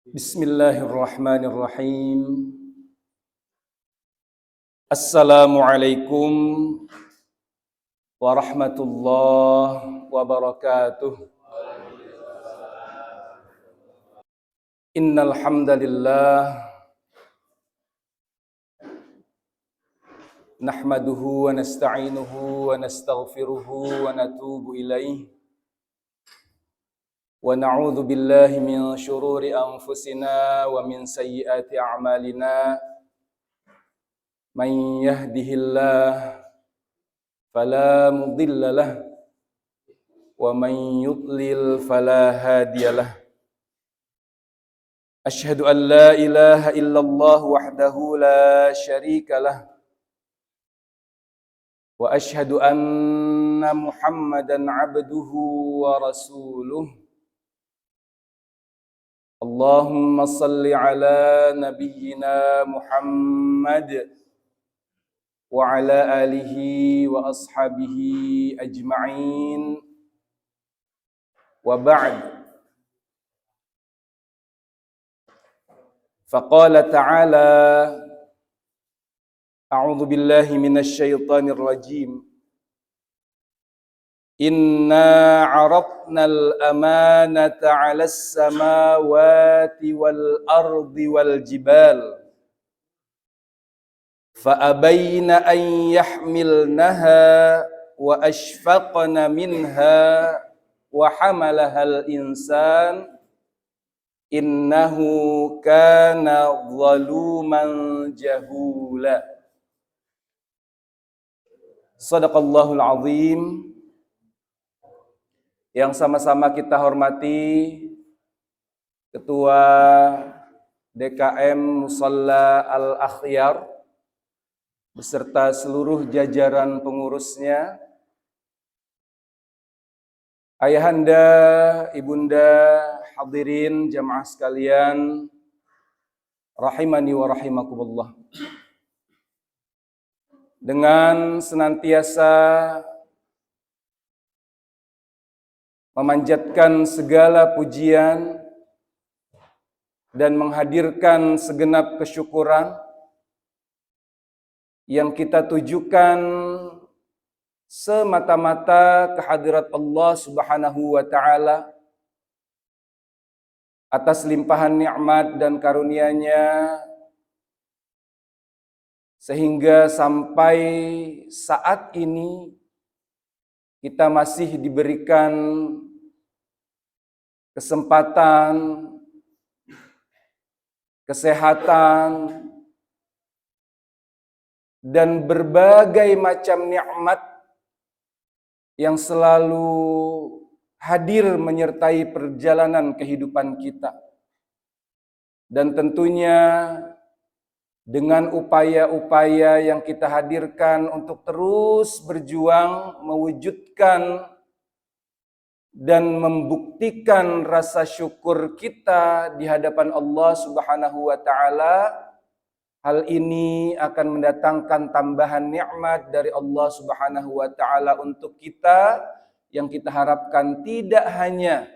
Bismillahirrahmanirrahim. Assalamualaikum warahmatullahi wabarakatuh. Innal hamdalillah nahmaduhu wa nasta'inuhu wa nastaghfiruhu wa natubu ilaih. Wa na'udzu billahi min syururi anfusina wa min sayyiati a'malina. Man yahdihillahu fala mudilla lahu wa man yudlil fala hadiyalah. Asyhadu an la ilaha illallah wahdahu la syarika lah wa asyhadu anna Muhammadan abduhu wa rasuluh. Allahumma salli ala nabiyyina Muhammad wa ala alihi wa ashabihi ajma'in. Wa ba'd. Faqala ta'ala a'udzu billahi minasy syaithanir rajim. Inna 'aradnal amanata 'alas samawati wal ardi wal jibal fa abayna an yahmilnaha wa ashfaqna minha wa hamalahal insan innahu kana zaluman jahula. Shadaqallahul azim. Yang sama-sama kita hormati Ketua DKM Musalla Al-Akhyar beserta seluruh jajaran pengurusnya, ayahanda, ibunda, hadirin jamaah sekalian, rahimani wa rahimakumullah. Dengan senantiasa memanjatkan segala pujian dan menghadirkan segenap kesyukuran yang kita tujukan semata-mata kehadirat Allah Subhanahu wa taala atas limpahan nikmat dan karunia-Nya sehingga sampai saat ini kita masih diberikan kesempatan, kesehatan, dan berbagai macam nikmat yang selalu hadir menyertai perjalanan kehidupan kita. Dan tentunya dengan upaya-upaya yang kita hadirkan untuk terus berjuang mewujudkan dan membuktikan rasa syukur kita di hadapan Allah Subhanahu wa taala, hal ini akan mendatangkan tambahan nikmat dari Allah Subhanahu wa taala untuk kita yang kita harapkan tidak hanya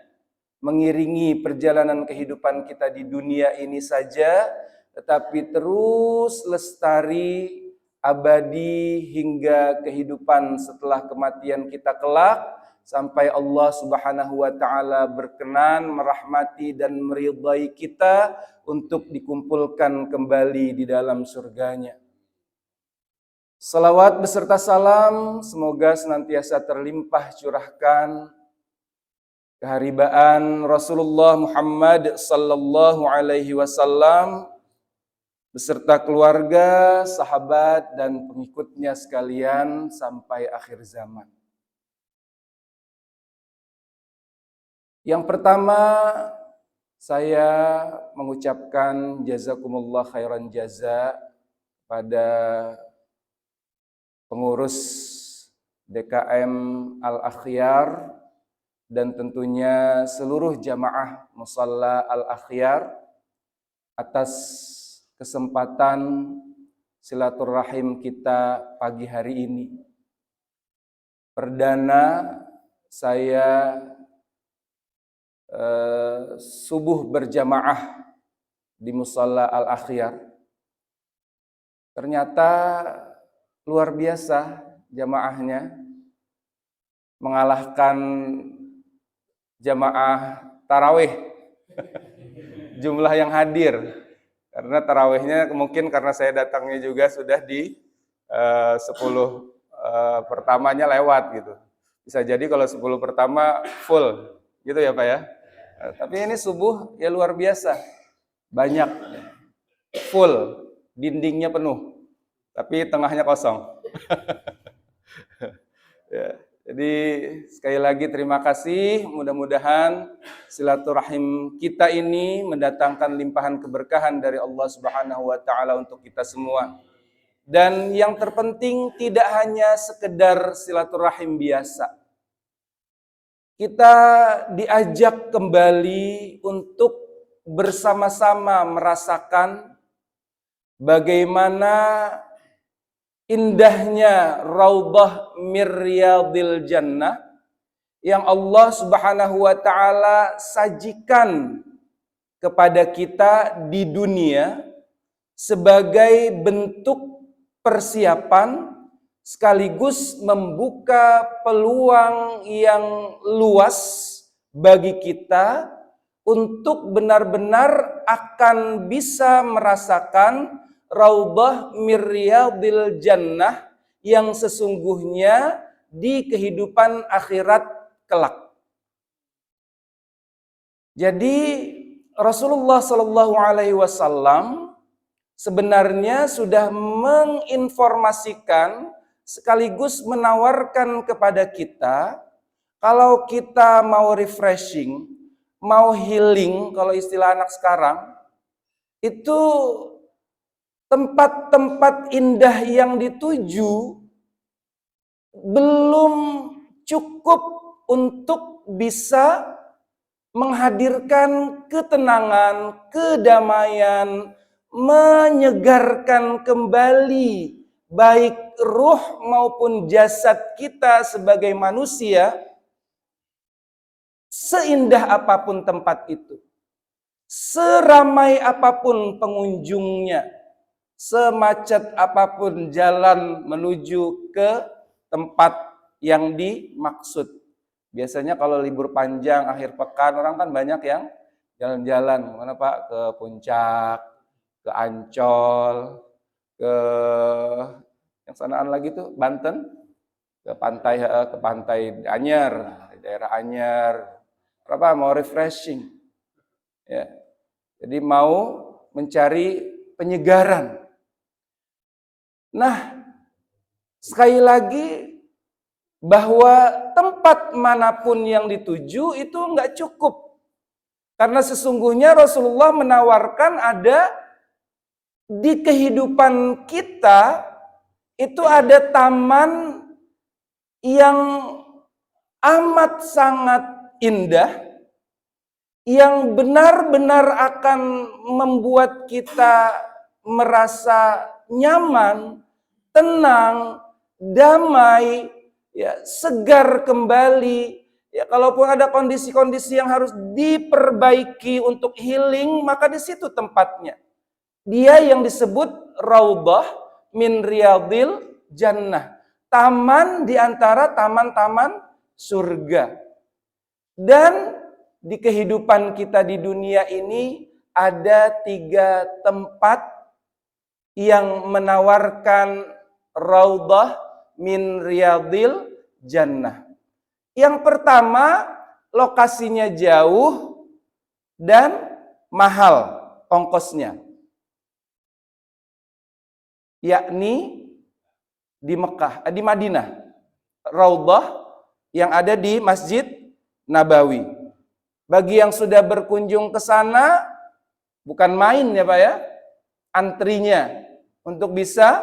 mengiringi perjalanan kehidupan kita di dunia ini saja, tetapi terus lestari, abadi hingga kehidupan setelah kematian kita kelak, sampai Allah Subhanahu wa taala berkenan merahmati dan meridai kita untuk dikumpulkan kembali di dalam surganya. Salawat beserta salam semoga senantiasa terlimpah curahkan keharibaan Rasulullah Muhammad sallallahu alaihi wasallam beserta keluarga, sahabat, dan pengikutnya sekalian sampai akhir zaman. Yang pertama, saya mengucapkan jazakumullah khairan jaza pada pengurus DKM Al-Akhyar dan tentunya seluruh jamaah Musalla Al-Akhyar atas kesempatan silaturahim kita pagi hari ini. Perdana saya subuh berjamaah di Musalla Al-Akhyar. Ternyata luar biasa jamaahnya, mengalahkan jamaah tarawih jumlah yang hadir. Karena tarawihnya mungkin karena saya datangnya juga sudah di 10 pertamanya lewat gitu. Bisa jadi kalau 10 pertama full gitu ya Pak ya. Tapi ini subuh ya luar biasa. Banyak, full, dindingnya penuh. Tapi tengahnya kosong. Ya, jadi sekali lagi terima kasih. Mudah-mudahan silaturahim kita ini mendatangkan limpahan keberkahan dari Allah Subhanahu wa taala untuk kita semua. Dan yang terpenting tidak hanya sekedar silaturahim biasa. Kita diajak kembali untuk bersama-sama merasakan bagaimana indahnya Raudhah min Riyadil Jannah yang Allah Subhanahu wa taala sajikan kepada kita di dunia sebagai bentuk persiapan sekaligus membuka peluang yang luas bagi kita untuk benar-benar akan bisa merasakan Raudhah min Riyadil Jannah yang sesungguhnya di kehidupan akhirat kelak. Jadi Rasulullah Shallallahu Alaihi Wasallam sebenarnya sudah menginformasikan sekaligus menawarkan kepada kita kalau kita mau refreshing, mau healing kalau istilah anak sekarang, itu tempat-tempat indah yang dituju belum cukup untuk bisa menghadirkan ketenangan, kedamaian, menyegarkan kembali baik ruh maupun jasad kita sebagai manusia. Seindah apapun tempat itu, seramai apapun pengunjungnya, semacet apapun jalan menuju ke tempat yang dimaksud. Biasanya kalau libur panjang akhir pekan orang kan banyak yang jalan-jalan, mana Pak? Ke Puncak, ke Ancol, ke yang sanaan lagi tuh Banten, ke pantai Anyer, daerah Anyer. Apa mau refreshing, ya. Jadi mau mencari penyegaran. Nah, sekali lagi bahwa tempat manapun yang dituju itu nggak cukup, karena sesungguhnya Rasulullah menawarkan ada di kehidupan kita itu ada taman yang amat sangat indah, yang benar-benar akan membuat kita merasa nyaman, tenang, damai, ya, segar kembali. Ya, kalaupun ada kondisi-kondisi yang harus diperbaiki untuk healing, maka di situ tempatnya. Dia yang disebut Raudhah min Riyadil Jannah, taman di antara taman-taman surga. Dan di kehidupan kita di dunia ini ada 3 tempat yang menawarkan Raudhah min Riyadil Jannah. Yang pertama, lokasinya jauh dan mahal ongkosnya, yakni di Mekah, di Madinah. Raudhah yang ada di Masjid Nabawi. Bagi yang sudah berkunjung ke sana, bukan main ya Pak ya, antrinya untuk bisa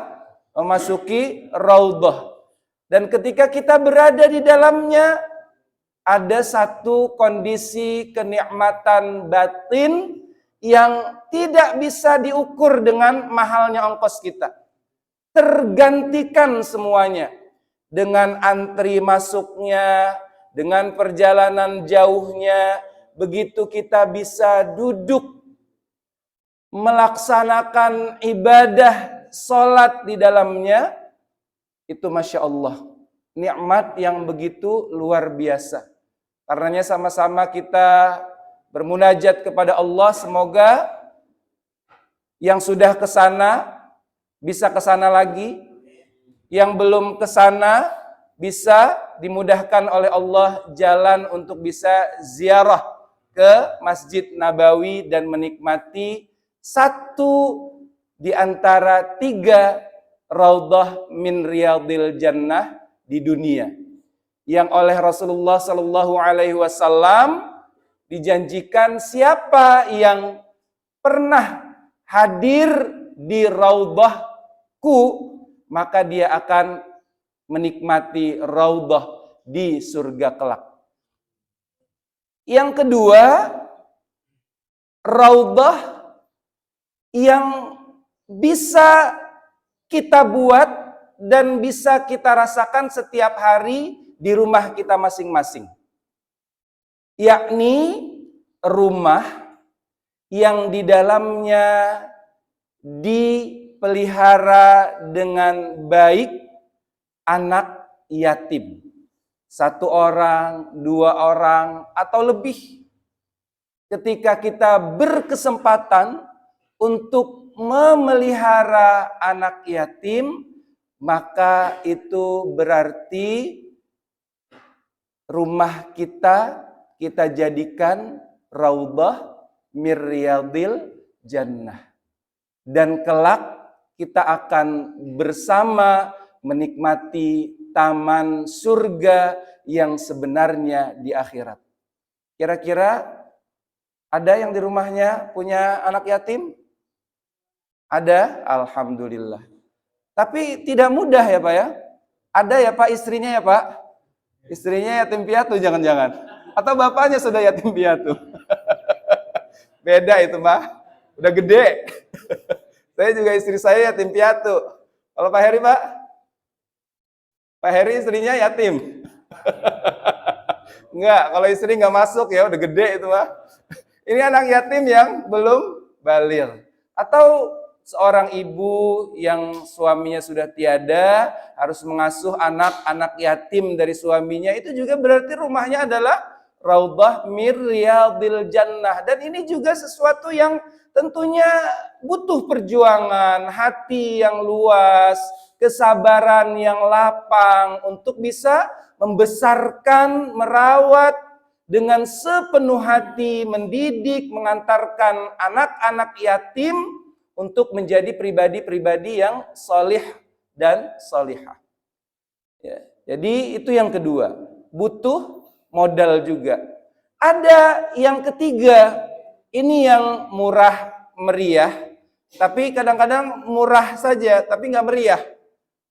memasuki Raudhah. Dan ketika kita berada di dalamnya, ada satu kondisi kenikmatan batin yang tidak bisa diukur dengan mahalnya ongkos kita. Tergantikan semuanya dengan antri masuknya, dengan perjalanan jauhnya. Begitu kita bisa duduk melaksanakan ibadah sholat di dalamnya, itu Masya Allah, nikmat yang begitu luar biasa. Karenanya sama-sama kita bermunajat kepada Allah, semoga yang sudah ke sana bisa ke sana lagi, yang belum ke sana bisa dimudahkan oleh Allah jalan untuk bisa ziarah ke Masjid Nabawi dan menikmati satu di antara 3 Raudhah min Riyadil Jannah di dunia, yang oleh Rasulullah Sallallahu Alaihi Wasallam dijanjikan siapa yang pernah hadir di raudhahku, maka dia akan menikmati raudhah di surga kelak. Yang kedua, raudhah yang bisa kita buat dan bisa kita rasakan setiap hari di rumah kita masing-masing, yakni rumah yang di dalamnya dipelihara dengan baik anak yatim. 1 orang, 2 orang, atau lebih. Ketika kita berkesempatan untuk memelihara anak yatim, maka itu berarti rumah kita jadikan raudhah min riyadil jannah. Dan kelak kita akan bersama menikmati taman surga yang sebenarnya di akhirat. Kira-kira ada yang di rumahnya punya anak yatim? Ada? Alhamdulillah. Tapi tidak mudah ya Pak ya? Ada ya Pak istrinya ya Pak? Istrinya yatim piatu jangan-jangan? Atau bapaknya sudah yatim piatu? Beda itu Pak. Udah gede. Saya juga istri saya yatim piatu. Kalau Pak Heri Pak? Pak Heri istrinya yatim. Enggak, kalau istri nggak masuk ya udah gede itu Pak. Ini anak yatim yang belum baligh. Atau seorang ibu yang suaminya sudah tiada harus mengasuh anak-anak yatim dari suaminya, itu juga berarti rumahnya adalah raudhah min riyadil jannah. Dan ini juga sesuatu yang tentunya butuh perjuangan, hati yang luas, kesabaran yang lapang untuk bisa membesarkan, merawat dengan sepenuh hati, mendidik, mengantarkan anak-anak yatim untuk menjadi pribadi-pribadi yang solih dan solihah. Ya, jadi itu yang kedua, butuh modal juga. Ada yang ketiga, ini yang murah meriah, tapi kadang-kadang murah saja, tapi nggak meriah.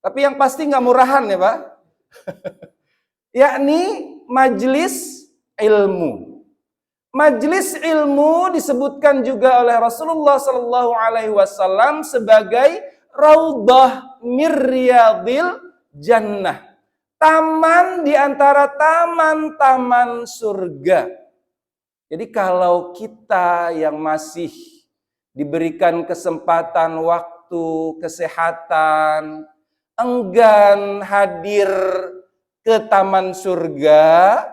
Tapi yang pasti nggak murahan ya Pak. Yakni majlis ilmu. Majlis ilmu disebutkan juga oleh Rasulullah Sallallahu Alaihi Wasallam sebagai raudhah min riyadil jannah, taman di antara taman-taman surga. Jadi kalau kita yang masih diberikan kesempatan, waktu, kesehatan, enggan hadir ke taman surga,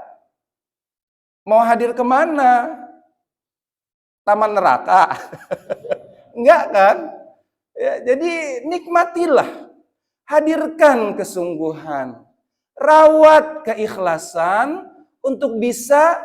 mau hadir kemana? Taman neraka? Enggak kan? Ya, jadi nikmatilah, hadirkan kesungguhan, rawat keikhlasan untuk bisa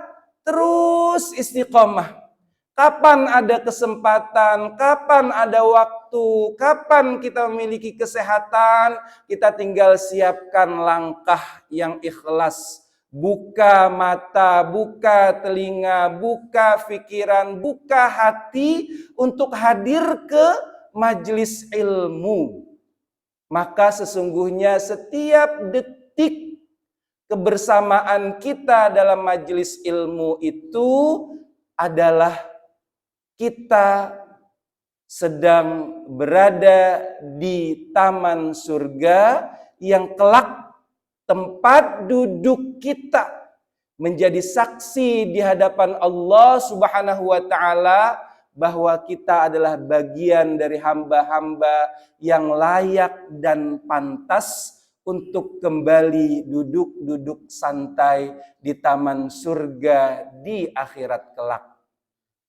terus istiqomah. Kapan ada kesempatan, kapan ada waktu, kapan kita memiliki kesehatan, kita tinggal siapkan langkah yang ikhlas. Buka mata, buka telinga, buka pikiran, buka hati untuk hadir ke majelis ilmu. Maka sesungguhnya setiap detik kebersamaan kita dalam majelis ilmu itu adalah kita sedang berada di taman surga yang kelak tempat duduk kita menjadi saksi di hadapan Allah Subhanahu wa taala bahwa kita adalah bagian dari hamba-hamba yang layak dan pantas untuk kembali duduk-duduk santai di taman surga di akhirat kelak.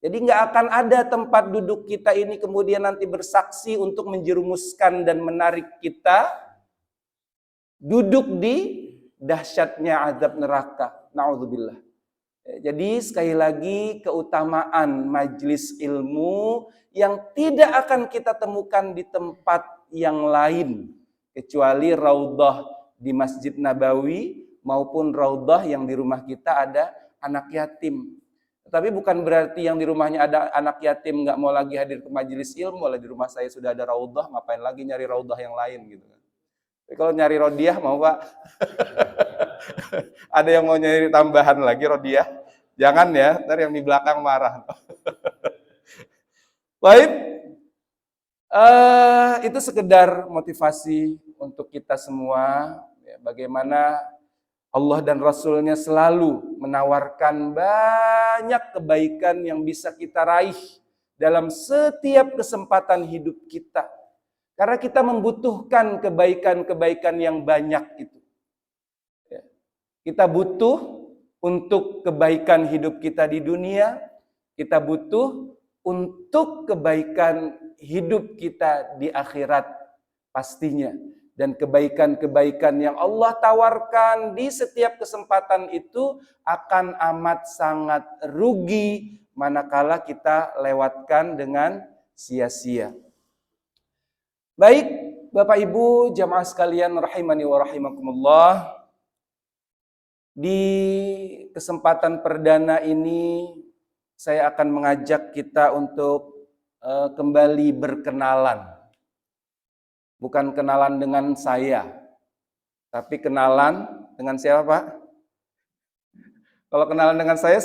Jadi nggak akan ada tempat duduk kita ini kemudian nanti bersaksi untuk menjerumuskan dan menarik kita duduk di dahsyatnya azab neraka. Na'udzubillah. Jadi sekali lagi keutamaan majlis ilmu yang tidak akan kita temukan di tempat yang lain kecuali raudhah di Masjid Nabawi maupun raudhah yang di rumah kita ada anak yatim. Tapi bukan berarti yang di rumahnya ada anak yatim nggak mau lagi hadir ke majelis ilmu, malah di rumah saya sudah ada raudhah, ngapain lagi nyari raudhah yang lain gitu kan. Tapi kalau nyari rodiah mau Pak? Ada yang mau nyari tambahan lagi rodiah? Jangan ya, ntar yang di belakang marah. Baik, itu sekedar motivasi untuk kita semua. Ya, bagaimana Allah dan Rasul-Nya selalu menawarkan banyak kebaikan yang bisa kita raih dalam setiap kesempatan hidup kita. Karena kita membutuhkan kebaikan-kebaikan yang banyak itu. Ya. Kita butuh untuk kebaikan hidup kita di dunia, kita butuh untuk kebaikan hidup kita di akhirat pastinya. Dan kebaikan-kebaikan yang Allah tawarkan di setiap kesempatan itu akan amat sangat rugi manakala kita lewatkan dengan sia-sia. Baik, Bapak Ibu jamaah sekalian rahimani wa rahimakumullah. Di kesempatan perdana ini saya akan mengajak kita untuk kembali berkenalan. Bukan kenalan dengan saya, tapi kenalan dengan siapa, Pak? Kalau kenalan dengan saya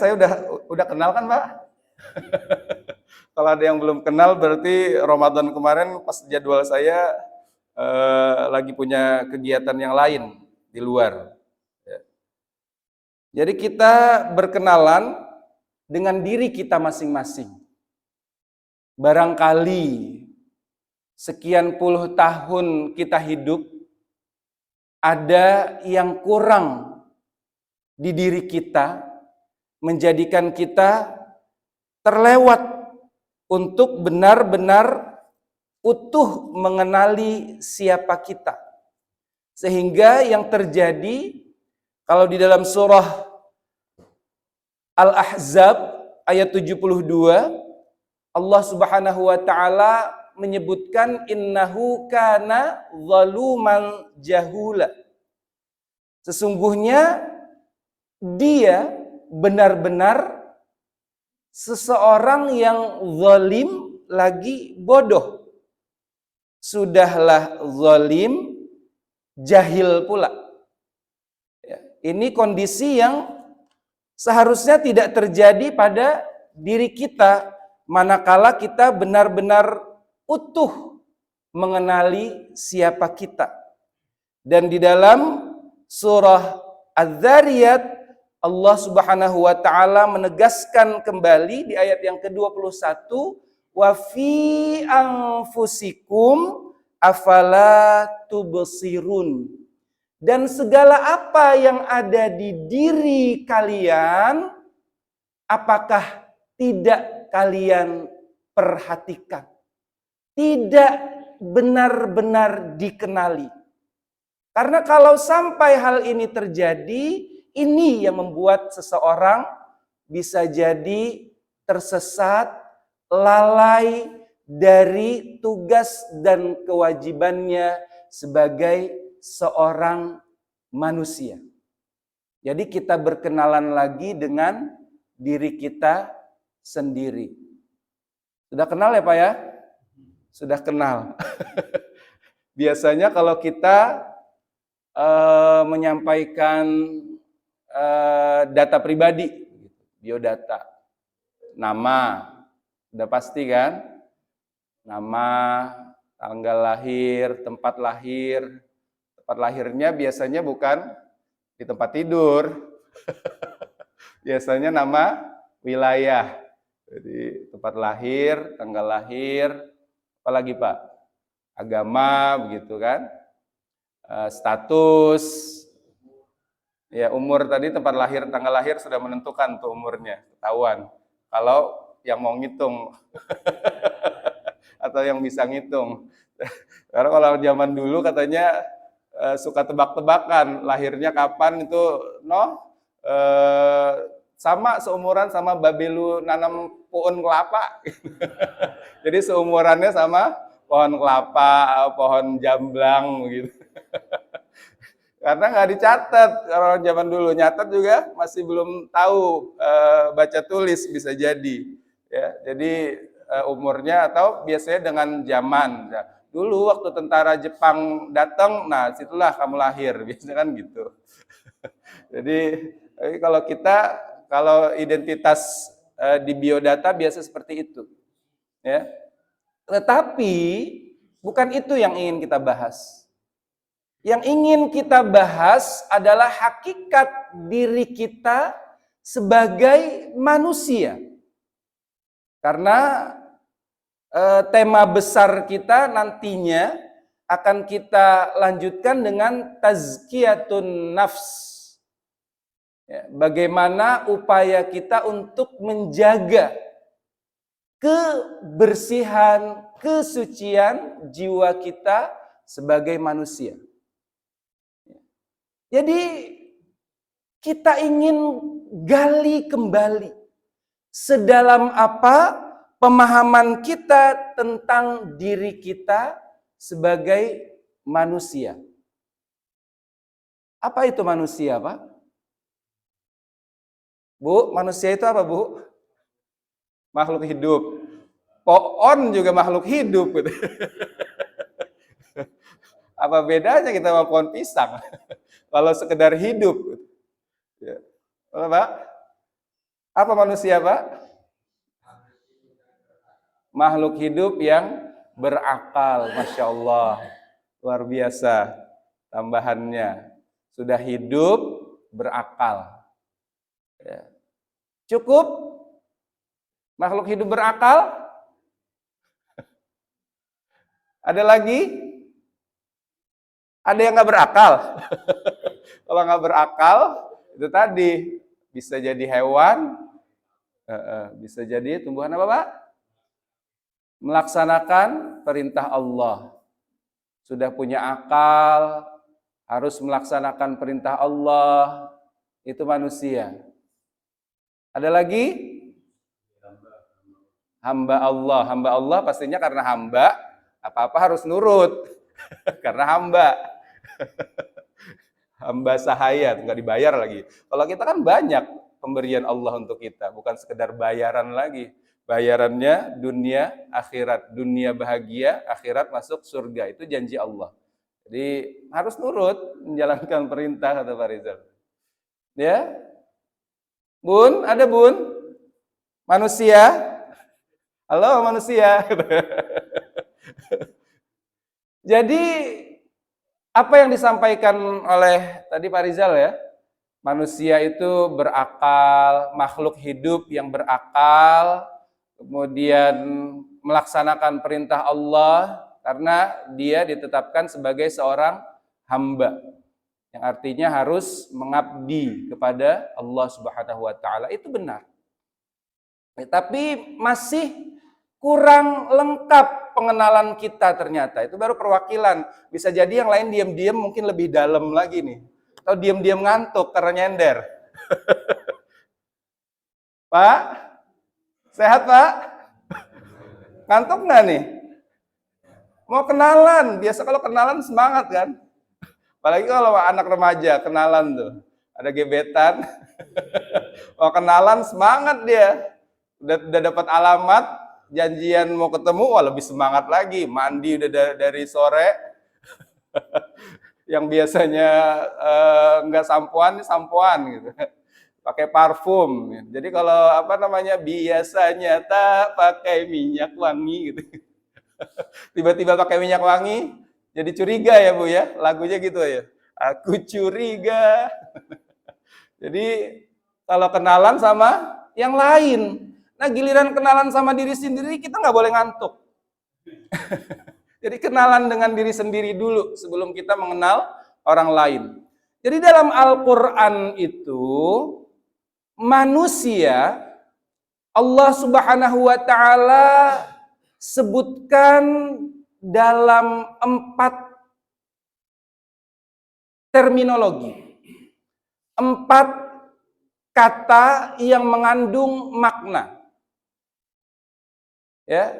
udah kenal kan, Pak? Kalau ada yang belum kenal berarti Ramadan kemarin pas jadwal saya lagi punya kegiatan yang lain di luar. Jadi kita berkenalan dengan diri kita masing-masing. Barangkali sekian puluh tahun kita hidup, ada yang kurang di diri kita, menjadikan kita terlewat untuk benar-benar utuh mengenali siapa kita. Sehingga yang terjadi, kalau di dalam surah Al-Ahzab ayat 72, Allah Subhanahu wa taala menyebutkan innahu kana zaluman jahula. Sesungguhnya dia benar-benar seseorang yang zalim lagi bodoh. Sudahlah zalim, jahil pula. Ya, ini kondisi yang seharusnya tidak terjadi pada diri kita manakala kita benar-benar utuh mengenali siapa kita. Dan di dalam surah Az-Zariyat Allah Subhanahu wa taala menegaskan kembali di ayat yang ke-21, wa fi anfusikum afala tubsirun. Dan segala apa yang ada di diri kalian, apakah tidak kalian perhatikan? Tidak benar-benar dikenali. Karena kalau sampai hal ini terjadi, ini yang membuat seseorang bisa jadi tersesat, lalai dari tugas dan kewajibannya sebagai seorang manusia. Jadi kita berkenalan lagi dengan diri kita sendiri. Sudah kenal ya Pak ya? Sudah kenal. Biasanya kalau kita menyampaikan data pribadi, biodata, nama, udah pasti kan? Nama, tanggal lahir, tempat lahirnya biasanya bukan di tempat tidur, biasanya nama wilayah, Jadi tempat lahir, tanggal lahir, apalagi Pak? Agama, begitu kan? Status, ya umur tadi tempat lahir, tanggal lahir sudah menentukan tuh umurnya, ketahuan. Kalau yang mau ngitung atau yang bisa ngitung. Karena kalau zaman dulu katanya suka tebak-tebakan lahirnya kapan itu, sama seumuran sama Babelu nanam pohon kelapa. Jadi seumurannya sama pohon kelapa, pohon jamblang gitu. Karena nggak dicatat, kalau zaman dulu nyatat juga masih belum tahu baca tulis bisa jadi. Ya, jadi umurnya atau biasanya dengan zaman. Ya, dulu waktu tentara Jepang datang, nah situlah kamu lahir, biasanya kan gitu. Jadi kalau identitas di biodata biasa seperti itu. Ya. Tetapi bukan itu yang ingin kita bahas. Yang ingin kita bahas adalah hakikat diri kita sebagai manusia. Karena tema besar kita nantinya akan kita lanjutkan dengan tazkiyatun nafs. Ya, bagaimana upaya kita untuk menjaga kebersihan, kesucian jiwa kita sebagai manusia. Jadi kita ingin gali kembali sedalam apa pemahaman kita tentang diri kita sebagai manusia. Apa itu manusia, Pak? Bu, manusia itu apa, Bu? Makhluk hidup. Pohon juga makhluk hidup. Apa bedanya kita sama pohon pisang? Kalau sekedar hidup. Ya. Pak? Apa manusia, Pak? Makhluk hidup yang berakal. Masya Allah. Luar biasa tambahannya. Sudah hidup, berakal. Ya. Cukup? Makhluk hidup berakal? Ada lagi? Ada yang nggak berakal? Kalau nggak berakal, itu tadi bisa jadi hewan, bisa jadi tumbuhan apa, Pak? Melaksanakan perintah Allah. Sudah punya akal, harus melaksanakan perintah Allah, itu manusia. Ada lagi? Hamba Allah pastinya karena hamba, apa-apa harus nurut. Karena hamba. Hamba sahaya, nggak dibayar lagi. Kalau kita kan banyak pemberian Allah untuk kita, bukan sekedar bayaran lagi. Bayarannya dunia, akhirat. Dunia bahagia, akhirat masuk surga. Itu janji Allah. Jadi harus nurut menjalankan perintah, kata Pak Rizal. Ya, Bun, ada Bun? Manusia? Halo manusia. Jadi apa yang disampaikan oleh tadi Pak Rizal ya, manusia itu berakal, makhluk hidup yang berakal, kemudian melaksanakan perintah Allah karena dia ditetapkan sebagai seorang hamba, yang artinya harus mengabdi kepada Allah Subhanahu wa taala. Itu benar. Tapi masih kurang lengkap pengenalan kita ternyata. Itu baru perwakilan. Bisa jadi yang lain diam-diam mungkin lebih dalam lagi nih. Atau diam-diam ngantuk karena nyender. Pak? Sehat, Pak? Ngantuk nggak nih? Mau kenalan. Biasa kalau kenalan semangat kan? Apalagi kalau anak remaja kenalan tuh. Ada gebetan. Mau kenalan semangat dia. Udah dapat alamat, janjian mau ketemu, wah lebih semangat lagi. Mandi udah dari sore. Yang biasanya nggak sampoan gitu. Pakai parfum. Jadi kalau biasanya tak pakai minyak wangi gitu. Tiba-tiba pakai minyak wangi, jadi curiga ya Bu ya. Lagunya gitu ya. Aku curiga. Jadi kalau kenalan sama yang lain. Nah, giliran kenalan sama diri sendiri, kita nggak boleh ngantuk. Jadi kenalan dengan diri sendiri dulu sebelum kita mengenal orang lain. Jadi dalam Al-Quran itu, manusia, Allah Subhanahu wa Ta'ala sebutkan dalam 4 terminologi, 4 kata yang mengandung makna. Ya,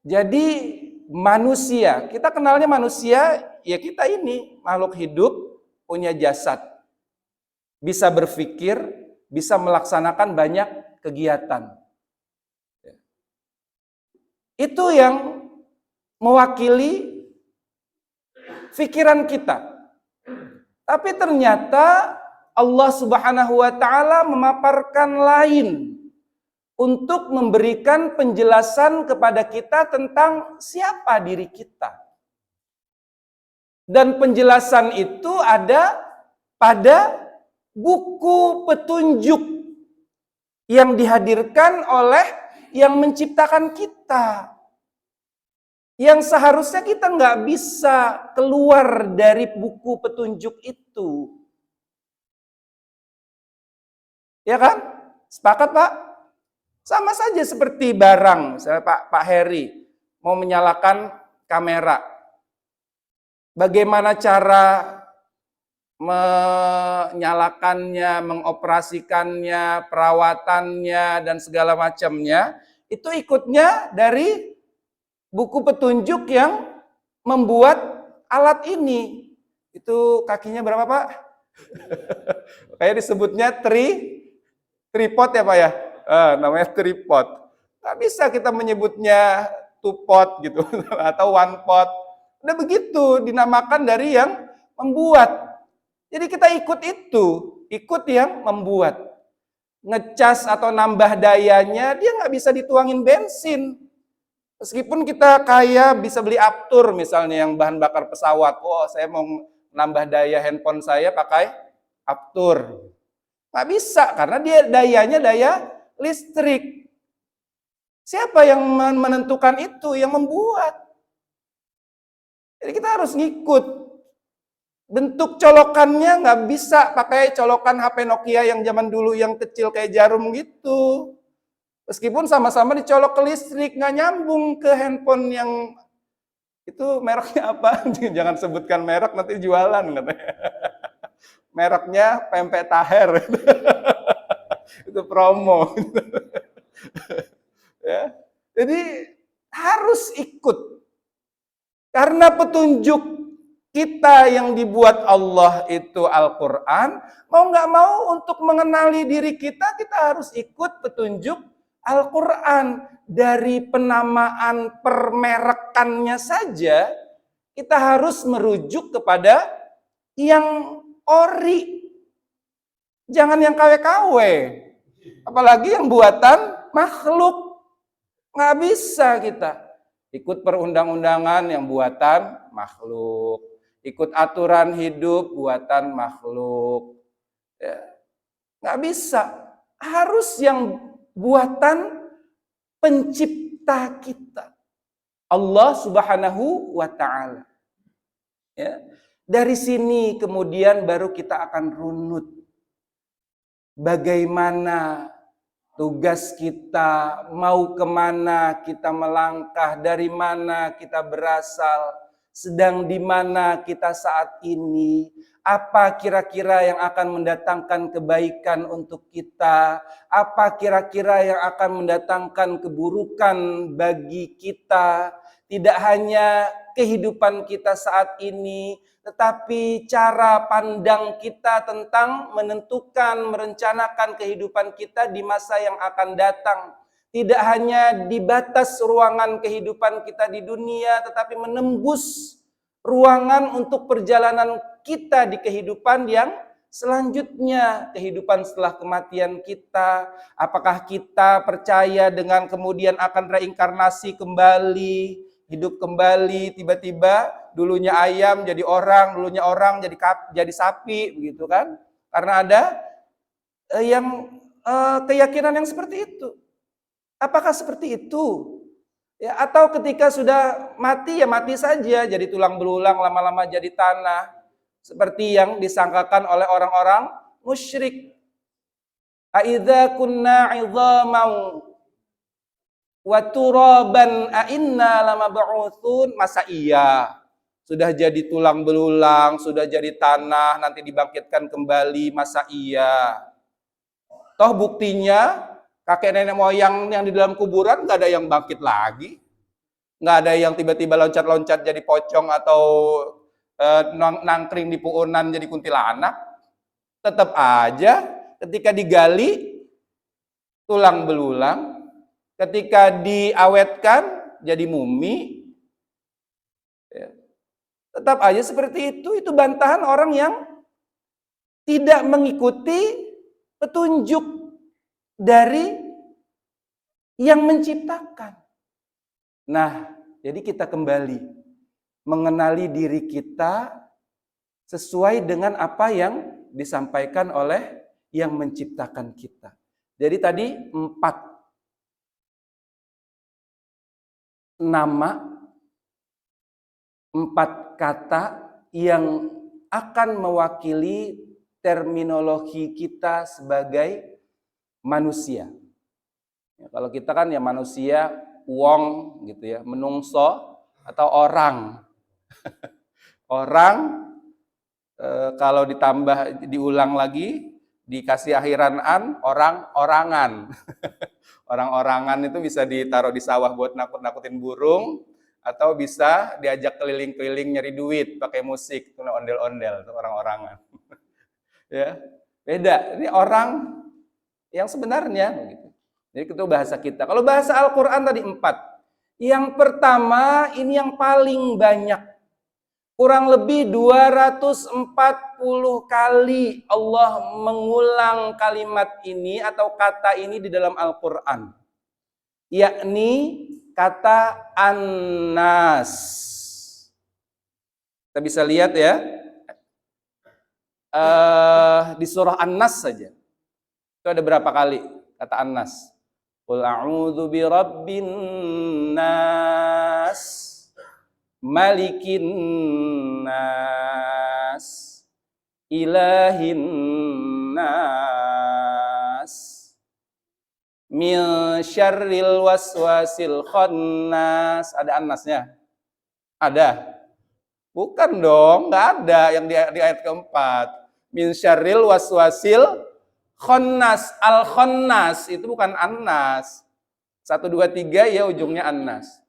jadi manusia, kita kenalnya manusia, ya kita ini makhluk hidup, punya jasad, bisa berpikir, bisa melaksanakan banyak kegiatan. Itu yang mewakili pikiran kita. Tapi ternyata Allah Subhanahu wa Ta'ala memaparkan lain untuk memberikan penjelasan kepada kita tentang siapa diri kita. Dan penjelasan itu ada pada buku petunjuk yang dihadirkan oleh yang menciptakan kita. Yang seharusnya kita nggak bisa keluar dari buku petunjuk itu. Ya kan? Sepakat, Pak? Sama saja seperti barang. Misalnya Pak Heri mau menyalakan kamera. Bagaimana cara menyalakannya, mengoperasikannya, perawatannya, dan segala macamnya, itu ikutnya dari buku petunjuk yang membuat alat ini. Itu kakinya berapa, Pak? Kayak disebutnya tripod ya, Pak ya? Namanya tripod. Nggak bisa kita menyebutnya two pot gitu, atau one pot. Udah begitu, dinamakan dari yang membuat. Jadi kita ikut yang membuat. Ngecas atau nambah dayanya, dia nggak bisa dituangin bensin. Meskipun kita kaya bisa beli Aptur misalnya yang bahan bakar pesawat. Oh, saya mau nambah daya handphone saya pakai Aptur. Nggak bisa, karena dia dayanya daya listrik. Siapa yang menentukan itu? Yang membuat. Jadi kita harus ngikut. Bentuk colokannya nggak bisa pakai colokan HP Nokia yang zaman dulu yang kecil kayak jarum gitu. Meskipun sama-sama dicolok ke listrik, nggak nyambung ke handphone yang itu mereknya apa? Jangan sebutkan merek, nanti jualan katanya. Mereknya pempek taher. Itu promo. Ya. Jadi harus ikut. Karena petunjuk kita yang dibuat Allah itu Al-Quran, mau nggak mau untuk mengenali diri kita, kita harus ikut petunjuk Al-Quran. Dari penamaan permerekannya saja, kita harus merujuk kepada yang ori. Jangan yang KW-KW. Apalagi yang buatan makhluk. Nggak bisa kita. Ikut perundang-undangan yang buatan makhluk. Ikut aturan hidup buatan makhluk. Ya. Nggak bisa. Harus yang buatan pencipta kita. Allah Subhanahu wa Ta'ala. Ya. Dari sini kemudian baru kita akan runut. Bagaimana tugas kita, mau kemana kita melangkah, dari mana kita berasal, sedang di mana kita saat ini, apa kira-kira yang akan mendatangkan kebaikan untuk kita, apa kira-kira yang akan mendatangkan keburukan bagi kita, tidak hanya kehidupan kita saat ini, tetapi cara pandang kita tentang menentukan, merencanakan kehidupan kita di masa yang akan datang. Tidak hanya di batas ruangan kehidupan kita di dunia, tetapi menembus ruangan untuk perjalanan kita di kehidupan yang selanjutnya, kehidupan setelah kematian kita. Apakah kita percaya dengan kemudian akan reinkarnasi kembali, hidup kembali, tiba-tiba dulunya ayam jadi orang, dulunya orang jadi sapi, begitu kan? Karena ada yang keyakinan yang seperti itu. Apakah seperti itu? Ya, atau ketika sudah mati ya mati saja, jadi tulang belulang, lama-lama jadi tanah, seperti yang disangkakan oleh orang-orang musyrik. Aidza kunna 'idzaman wa turaban a inna lamab'utsun, masa iya sudah jadi tulang belulang, sudah jadi tanah, nanti dibangkitkan kembali, masa iya? Toh buktinya kakek nenek moyang yang di dalam kuburan nggak ada yang bangkit lagi, nggak ada yang tiba-tiba loncat-loncat jadi pocong atau nangkring di puunan jadi kuntilanak. Tetap aja ketika digali tulang belulang, ketika diawetkan jadi mumi. Ya. Tetap aja seperti itu. Itu bantahan orang yang tidak mengikuti petunjuk dari yang menciptakan. Nah, jadi kita kembali mengenali diri kita sesuai dengan apa yang disampaikan oleh yang menciptakan kita. Jadi tadi 4 nama, 4 kata yang akan mewakili terminologi kita sebagai manusia. Ya, kalau kita kan ya manusia, wong gitu ya, menungso atau orang. Orang kalau ditambah diulang lagi dikasih akhiran an, orang-orangan. Orang-orangan itu bisa ditaruh di sawah buat nakut-nakutin burung, atau bisa diajak keliling-keliling nyari duit pakai musik, itu ondel-ondel, itu orang-orangan. Ya, beda. Ini orang yang sebenarnya gitu. Jadi itu bahasa kita. Kalau bahasa Al-Qur'an tadi 4. Yang pertama ini yang paling banyak. Kurang lebih 240 kali Allah mengulang kalimat ini atau kata ini di dalam Al-Qur'an. Yakni kata An-Nas. Kita bisa lihat ya. Di surah An-Nas saja. Itu ada berapa kali kata An-Nas? Qul a'udzu birabbin nas, malikin nas, ilahin nas, min syarril waswasil khannas. Ada An-Nasnya? Ada? Bukan dong, nggak ada yang di ayat keempat. Min syarril waswasil khannas. Al-khannas itu bukan An-Nas. 1, 2, 3 ya ujungnya An-Nas.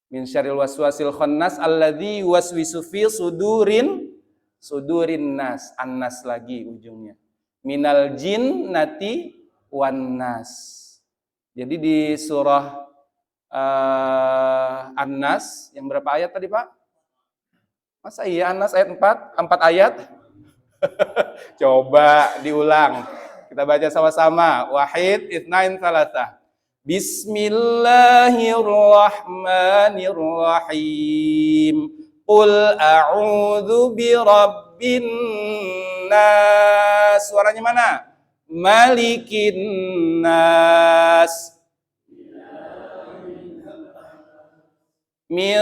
Min syarril waswasil khannas alladzi waswisu fi sudurin nas. An-Nas lagi ujungnya. Minal jinnati wan nas. Jadi di surah An-Nas yang berapa ayat tadi, Pak? Masa iya An-Nas ayat 4? 4 ayat? Coba diulang. Kita baca sama-sama. Wahid, itsnain, tsalatsa. Bismillahirrahmanirrahim. Qul a'udzu birabbin nas. Suaranya mana? Malikin nas. Min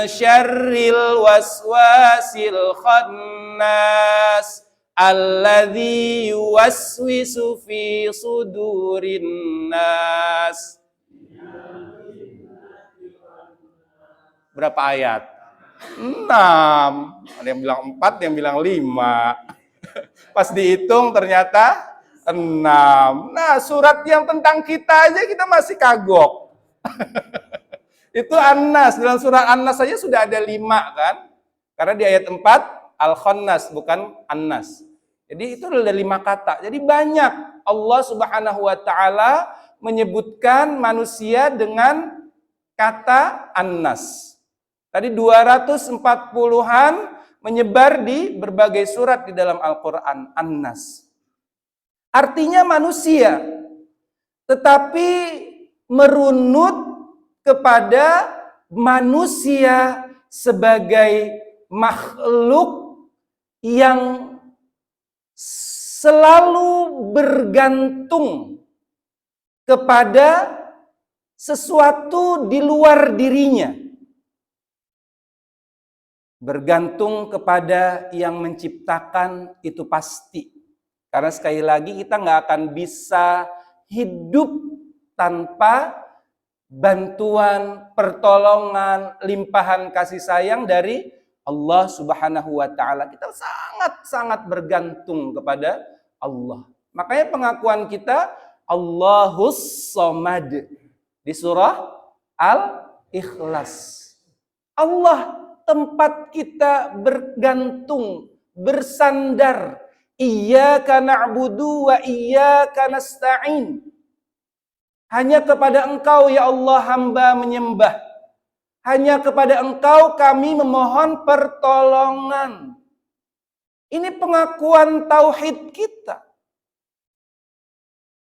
syarril waswasil khannas alladzi yuwaswisu fi sudurin nas. Berapa ayat? 6. Ada yang bilang 4, ada yang bilang 5. Pas dihitung ternyata 6. Nah, surat yang tentang kita aja kita masih kagok. Itu An-Nas. Dalam surah An-Nas saja sudah ada 5 kan? Karena di ayat 4 Al-Khannas bukan An-Nas. Jadi itu ada 5 kata. Jadi banyak Allah Subhanahu wa taala menyebutkan manusia dengan kata An-Nas. Tadi 240-an menyebar di berbagai surat di dalam Al-Qur'an, An-Nas. Artinya manusia. Tetapi merunut kepada manusia sebagai makhluk yang selalu bergantung kepada sesuatu di luar dirinya. Bergantung kepada yang menciptakan itu pasti. Karena sekali lagi kita nggak akan bisa hidup tanpa bantuan, pertolongan, limpahan kasih sayang dari Allah Subhanahu wa taala. Kita sangat-sangat bergantung kepada Allah. Makanya pengakuan kita Allahus Somad di surah Al-Ikhlas. Allah tempat kita bergantung, bersandar. Iyyaka na'budu wa iyyaka nasta'in. Hanya kepada Engkau ya Allah hamba menyembah. Hanya kepada Engkau kami memohon pertolongan. Ini pengakuan tauhid kita.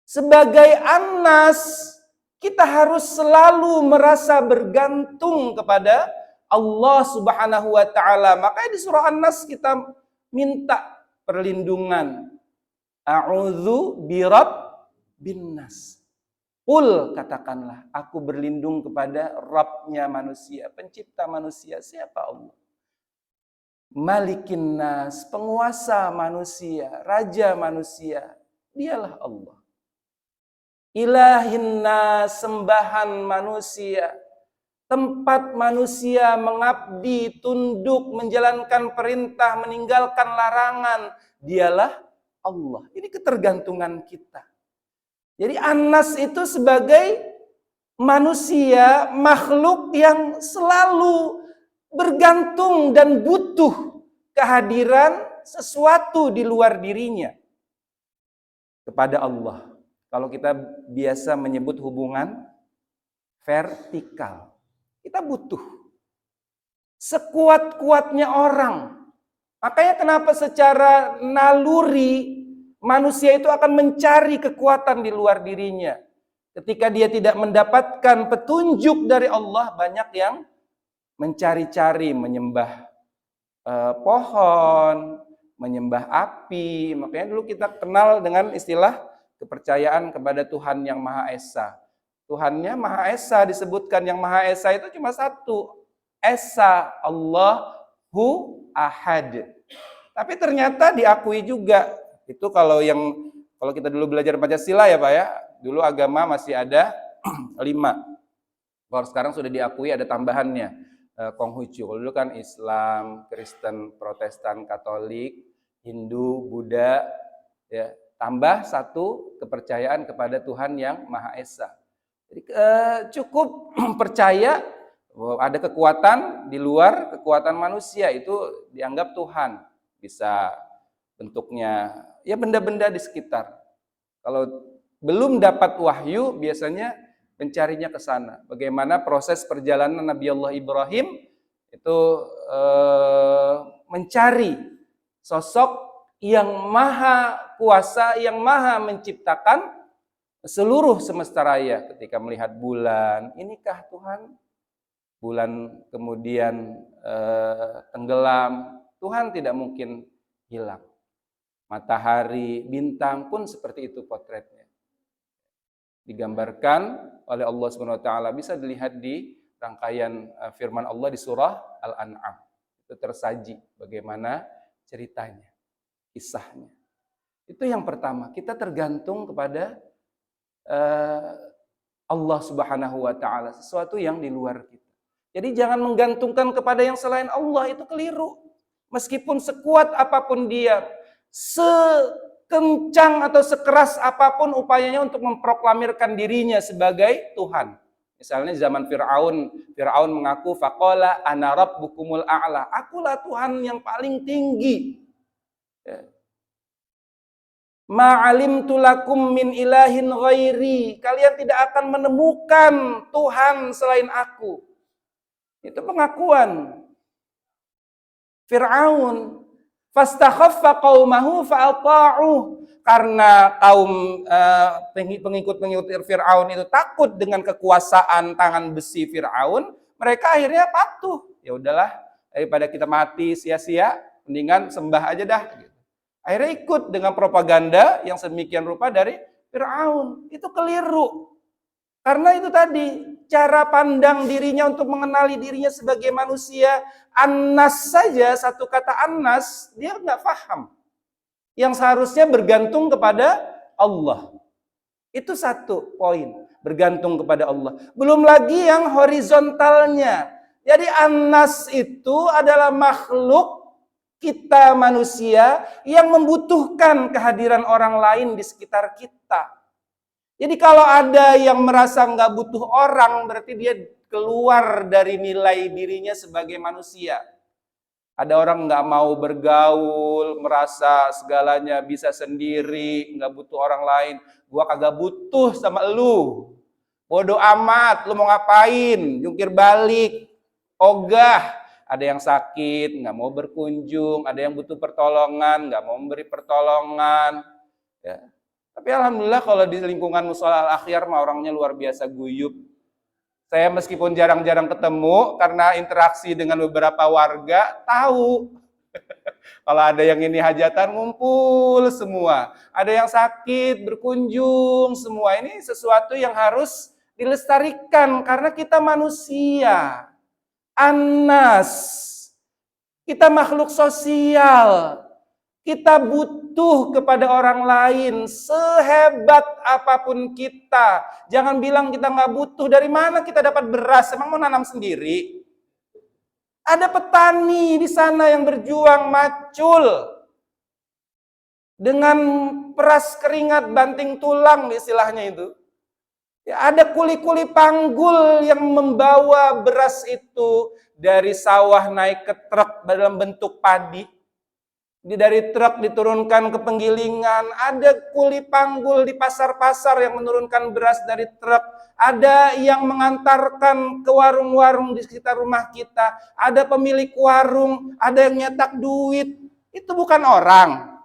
Sebagai Anas, kita harus selalu merasa bergantung kepada Allah Subhanahu wa taala. Makanya di surah An-Nas kita minta perlindungan. A'udzu birabbin nas. Qul, katakanlah, aku berlindung kepada Rabbnya manusia, pencipta manusia. Siapa Allah? Malikin nas, penguasa manusia, raja manusia. Dialah Allah. Ilahin nas, sembahan manusia. Tempat manusia mengabdi, tunduk, menjalankan perintah, meninggalkan larangan. Dialah Allah. Ini ketergantungan kita. Jadi Anas itu sebagai manusia, makhluk yang selalu bergantung dan butuh kehadiran sesuatu di luar dirinya kepada Allah. Kalau kita biasa menyebut hubungan vertikal, kita butuh sekuat-kuatnya orang. Makanya kenapa secara naluri manusia itu akan mencari kekuatan di luar dirinya. Ketika dia tidak mendapatkan petunjuk dari Allah, banyak yang mencari-cari, menyembah pohon, menyembah api. Makanya dulu kita kenal dengan istilah kepercayaan kepada Tuhan yang Maha Esa. Tuhannya Maha Esa, disebutkan yang Maha Esa itu cuma satu. Esa, Allahu Ahad. Tapi ternyata diakui juga. Itu kalau kita dulu belajar Pancasila ya Pak ya, dulu agama masih ada 5. Kalau sekarang sudah diakui ada tambahannya, Konghucu. Kalau dulu kan Islam, Kristen, Protestan, Katolik, Hindu, Buddha, ya, tambah 1 kepercayaan kepada Tuhan yang Maha Esa. Jadi cukup percaya bahwa ada kekuatan di luar kekuatan manusia, itu dianggap Tuhan. Bisa bentuknya ya benda-benda di sekitar. Kalau belum dapat wahyu, biasanya mencarinya ke sana. Bagaimana proses perjalanan Nabi Allah Ibrahim itu mencari sosok yang maha kuasa, yang maha menciptakan seluruh semesta raya. Ketika melihat bulan, inikah Tuhan? Bulan kemudian tenggelam, Tuhan tidak mungkin hilang. Matahari, bintang pun seperti itu potretnya. Digambarkan oleh Allah Subhanahu wa taala, bisa dilihat di rangkaian firman Allah di surah Al-An'am. Itu tersaji bagaimana ceritanya, kisahnya. Itu yang pertama, kita tergantung kepada Allah Subhanahu wa taala, sesuatu yang di luar kita. Jadi jangan menggantungkan kepada yang selain Allah, itu keliru. Meskipun sekuat apapun dia, sekencang atau sekeras apapun upayanya untuk memproklamirkan dirinya sebagai Tuhan. Misalnya zaman Fir'aun mengaku faqala ana rabbukumul a'la, akulah Tuhan yang paling tinggi. Ma'alimtu lakum min ilahin ghairi, kalian tidak akan menemukan Tuhan selain aku. Itu pengakuan Fir'aun. Fastakhaffa qaumahu fa'ata'uh. Karena kaum pengikut-pengikut Fir'aun itu takut dengan kekuasaan tangan besi Fir'aun, mereka akhirnya patuh. Ya udahlah, daripada kita mati sia-sia, mendingan sembah aja dah. Akhirnya ikut dengan propaganda yang sedemikian rupa dari Fir'aun. Itu keliru. Karena itu tadi, cara pandang dirinya untuk mengenali dirinya sebagai manusia, annas saja, satu kata annas, dia nggak paham. Yang seharusnya bergantung kepada Allah. Itu satu poin, bergantung kepada Allah. Belum lagi yang horizontalnya. Jadi annas itu adalah makhluk kita manusia yang membutuhkan kehadiran orang lain di sekitar kita. Jadi kalau ada yang merasa nggak butuh orang, berarti dia keluar dari nilai dirinya sebagai manusia. Ada orang nggak mau bergaul, merasa segalanya bisa sendiri, nggak butuh orang lain. Gua kagak butuh sama lu. Bodoh amat, lu mau ngapain? Jungkir balik, ogah. Ada yang sakit, nggak mau berkunjung. Ada yang butuh pertolongan, nggak mau memberi pertolongan. Ya. Tapi alhamdulillah kalau di lingkungan Mushola Al-Akhyar mah orangnya luar biasa guyup. Saya meskipun jarang-jarang ketemu karena interaksi dengan beberapa warga, tahu. Kalau ada yang ini hajatan ngumpul semua. Ada yang sakit berkunjung semua. Ini sesuatu yang harus dilestarikan karena kita manusia. Annas. Kita makhluk sosial. Kita butuh kepada orang lain sehebat apapun kita. Jangan bilang kita nggak butuh. Dari mana kita dapat beras? Emang mau nanam sendiri? Ada petani di sana yang berjuang macul dengan peras keringat banting tulang istilahnya itu. Ya, ada kuli-kuli panggul yang membawa beras itu dari sawah naik ke truk dalam bentuk padi. Dari truk diturunkan ke penggilingan, ada kuli panggul di pasar-pasar yang menurunkan beras dari truk, ada yang mengantarkan ke warung-warung di sekitar rumah kita, ada pemilik warung, ada yang nyetak duit. Itu bukan orang.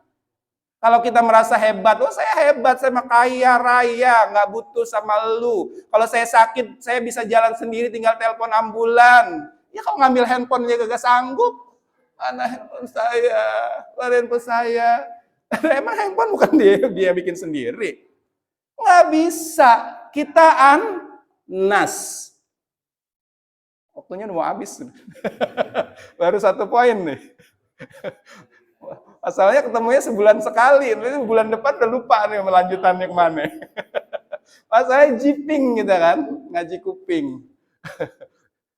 Kalau kita merasa hebat, oh saya hebat, saya mah kaya raya, nggak butuh sama lu. Kalau saya sakit, saya bisa jalan sendiri, tinggal telepon ambulan. Ya kalau ngambil handphone dia gak sanggup. Mana handphone saya? Mana handphone saya? Emang handphone bukan dia bikin sendiri? Nggak bisa. Kita nas. Waktunya udah mau habis. Baru 1 poin nih. Asalnya ketemunya sebulan sekali. Nanti bulan depan udah lupa nih melanjutannya kemana. Masalahnya jiping gitu kan. Ngaji kuping.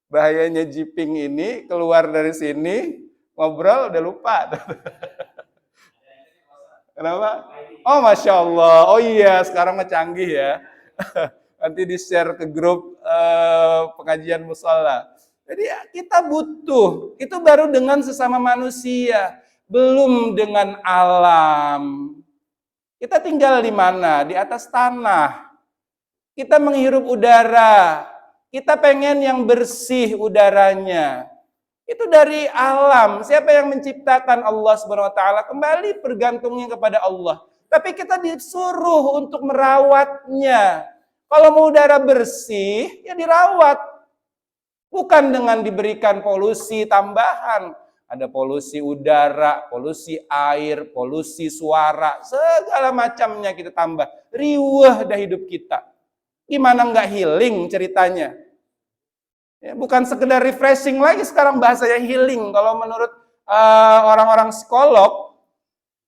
Bahayanya jiping ini keluar dari sini. Ngobrol udah lupa. Kenapa? Oh Masya Allah. Oh iya sekarang mah canggih ya. Nanti di-share ke grup pengajian mushola. Jadi ya, kita butuh. Itu baru dengan sesama manusia. Belum dengan alam. Kita tinggal di mana? Di atas tanah. Kita menghirup udara. Kita pengen yang bersih udaranya. Itu dari alam. Siapa yang menciptakan? Allah Subhanahu wa taala. Kembali bergantungnya kepada Allah. Tapi kita disuruh untuk merawatnya. Kalau mau udara bersih, ya dirawat. Bukan dengan diberikan polusi tambahan. Ada polusi udara, polusi air, polusi suara, segala macamnya kita tambah. Riweh dah hidup kita. Gimana nggak healing ceritanya? Ya, bukan sekedar refreshing lagi sekarang bahasanya healing. Kalau menurut orang-orang psikolog,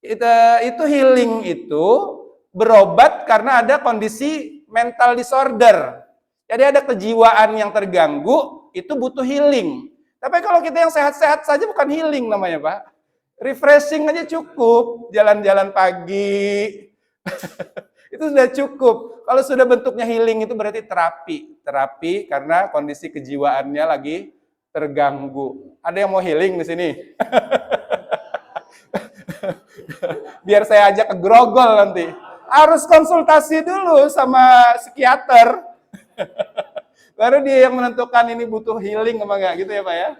itu healing itu berobat karena ada kondisi mental disorder. Jadi ada kejiwaan yang terganggu, itu butuh healing. Tapi kalau kita yang sehat-sehat saja bukan healing namanya Pak. Refreshing aja cukup, jalan-jalan pagi. Itu sudah cukup. Kalau sudah bentuknya healing itu berarti terapi. Terapi karena kondisi kejiwaannya lagi terganggu. Ada yang mau healing di sini? Biar saya ajak ke grogol nanti. Harus konsultasi dulu sama psikiater. Baru dia yang menentukan ini butuh healing apa enggak gitu ya Pak ya.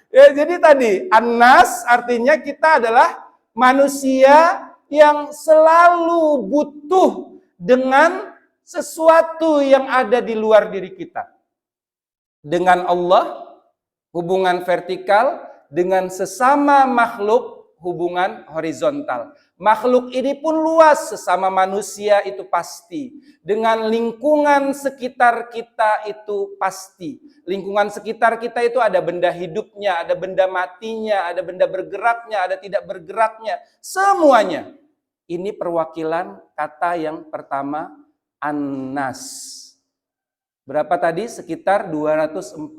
Ya jadi tadi, annas artinya kita adalah manusia yang selalu butuh dengan sesuatu yang ada di luar diri kita. Dengan Allah, hubungan vertikal, dengan sesama makhluk, hubungan horizontal. Makhluk ini pun luas, sesama manusia itu pasti. Dengan lingkungan sekitar kita itu pasti. Lingkungan sekitar kita itu ada benda hidupnya, ada benda matinya, ada benda bergeraknya, ada tidak bergeraknya. Semuanya. Ini perwakilan kata yang pertama, An-Nas. Berapa tadi? Sekitar 240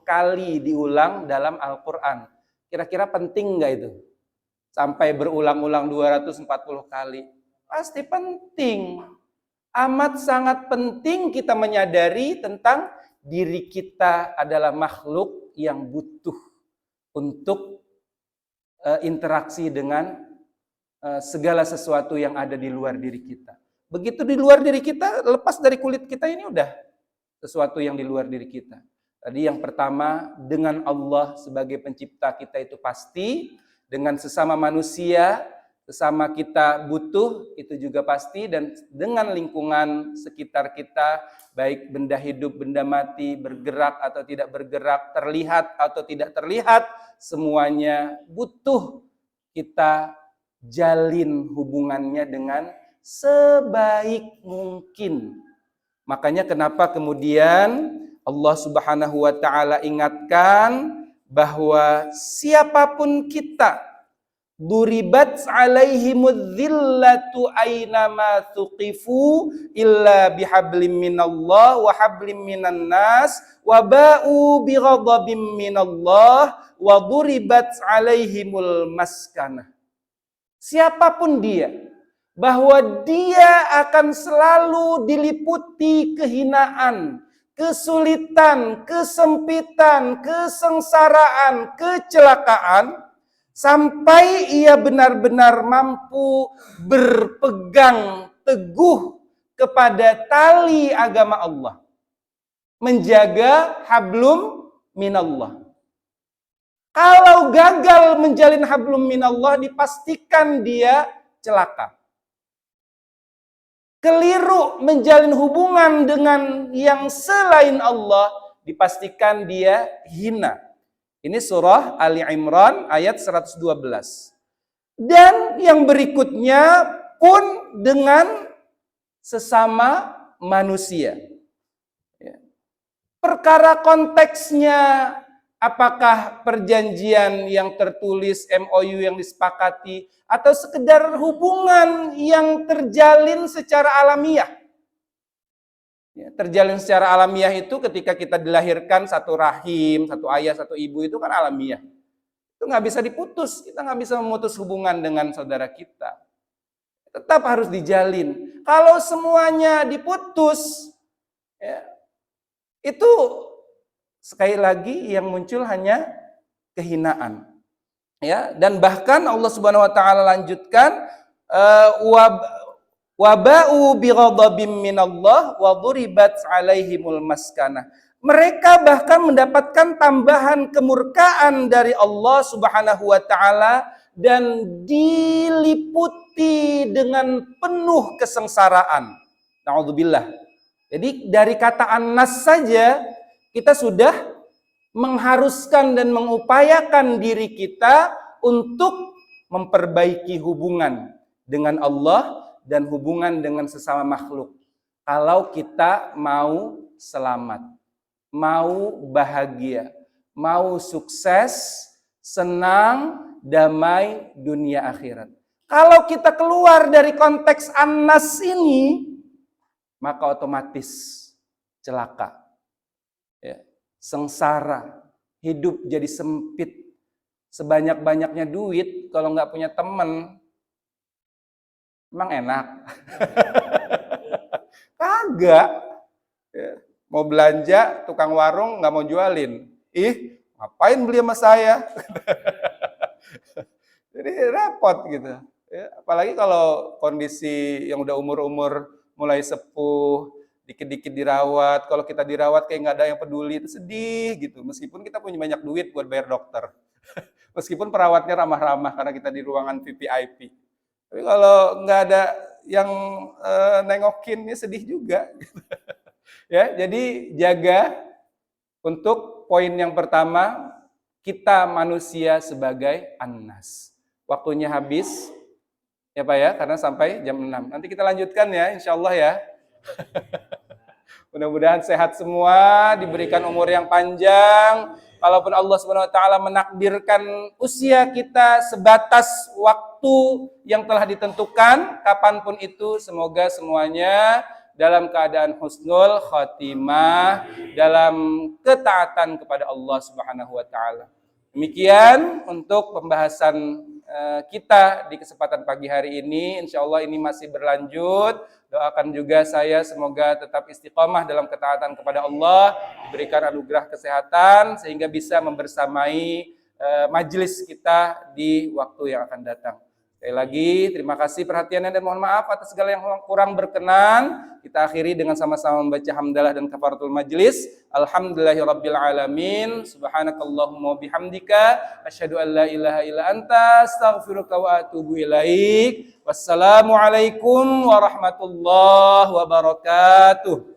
kali diulang dalam Al-Quran. Kira-kira penting nggak itu? Sampai berulang-ulang 240 kali. Pasti penting. Amat sangat penting kita menyadari tentang diri kita adalah makhluk yang butuh untuk interaksi dengan segala sesuatu yang ada di luar diri kita. Begitu di luar diri kita, lepas dari kulit kita ini udah sesuatu yang di luar diri kita. Tadi yang pertama, dengan Allah sebagai pencipta kita itu pasti, dengan sesama manusia, sesama kita butuh, itu juga pasti, dan dengan lingkungan sekitar kita, baik benda hidup, benda mati, bergerak atau tidak bergerak, terlihat atau tidak terlihat, semuanya butuh kita jalin hubungannya dengan sebaik mungkin. Makanya kenapa kemudian Allah Subhanahu wa taala ingatkan bahwa siapapun kita, duribat alaihimudz zillatu ainama tuqifu illa bihablim minallah wa hablim minan nas wa ba'u bighadabim minallah wa duribat alaihimul maskanah. Siapapun dia, bahwa dia akan selalu diliputi kehinaan, kesulitan, kesempitan, kesengsaraan, kecelakaan, sampai ia benar-benar mampu berpegang teguh kepada tali agama Allah, menjaga hablum minallah. Kalau gagal menjalin hablum minallah, dipastikan dia celaka. Keliru menjalin hubungan dengan yang selain Allah, dipastikan dia hina. Ini surah Ali Imran ayat 112. Dan yang berikutnya pun dengan sesama manusia. Perkara konteksnya, apakah perjanjian yang tertulis, MOU yang disepakati, atau sekedar hubungan yang terjalin secara alamiah. Terjalin secara alamiah itu ketika kita dilahirkan satu rahim, satu ayah, satu ibu, itu kan alamiah. Itu nggak bisa diputus, kita nggak bisa memutus hubungan dengan saudara kita. Tetap harus dijalin. Kalau semuanya diputus, itu sekali lagi yang muncul hanya kehinaan. Ya, dan bahkan Allah Subhanahu wa taala lanjutkan waba'u bighadabim minallah wa duribat alaihimul maskanah. Mereka bahkan mendapatkan tambahan kemurkaan dari Allah Subhanahu wa taala dan diliputi dengan penuh kesengsaraan. Na'udzubillah. Jadi dari kata an-nas saja kita sudah mengharuskan dan mengupayakan diri kita untuk memperbaiki hubungan dengan Allah dan hubungan dengan sesama makhluk. Kalau kita mau selamat, mau bahagia, mau sukses, senang, damai dunia akhirat. Kalau kita keluar dari konteks an-nas ini, maka otomatis celaka. Ya. Sengsara, hidup jadi sempit, sebanyak-banyaknya duit, kalau nggak punya teman, emang enak? Kagak. Ya. Mau belanja, tukang warung nggak mau jualin. Ih, ngapain beli sama saya? Jadi repot gitu. Ya, apalagi kalau kondisi yang udah umur-umur mulai sepuh, dikit-dikit dirawat, kalau kita dirawat kayak nggak ada yang peduli, itu sedih gitu. Meskipun kita punya banyak duit buat bayar dokter. Meskipun perawatnya ramah-ramah karena kita di ruangan VVIP. Tapi kalau nggak ada yang nengokin, ya sedih juga. Ya, jadi jaga untuk poin yang pertama, kita manusia sebagai an-nas. waktunya habis. Ya Pak ya, karena sampai jam 6. Nanti kita lanjutkan ya, insya Allah ya. Mudah-mudahan sehat semua, diberikan umur yang panjang. Kalaupun Allah Subhanahu wa taala menakdirkan usia kita sebatas waktu yang telah ditentukan, kapanpun itu, semoga semuanya dalam keadaan husnul khotimah, dalam ketaatan kepada Allah Subhanahu wa taala. Demikian untuk pembahasan kita di kesempatan pagi hari ini. Insya Allah ini masih berlanjut. Doakan juga saya semoga tetap istiqomah dalam ketaatan kepada Allah, diberikan anugerah kesehatan sehingga bisa membersamai majelis kita di waktu yang akan datang. Sekali lagi terima kasih perhatiannya dan mohon maaf atas segala yang kurang berkenan. Kita akhiri dengan sama-sama membaca hamdalah dan kafaratul majlis. Alhamdulillahirabbil alamin. Subhanakallahumma bihamdika asyhadu an la ilaha illa anta astaghfiruka wa atubu ilaik. Wassalamualaikum warahmatullahi wabarakatuh.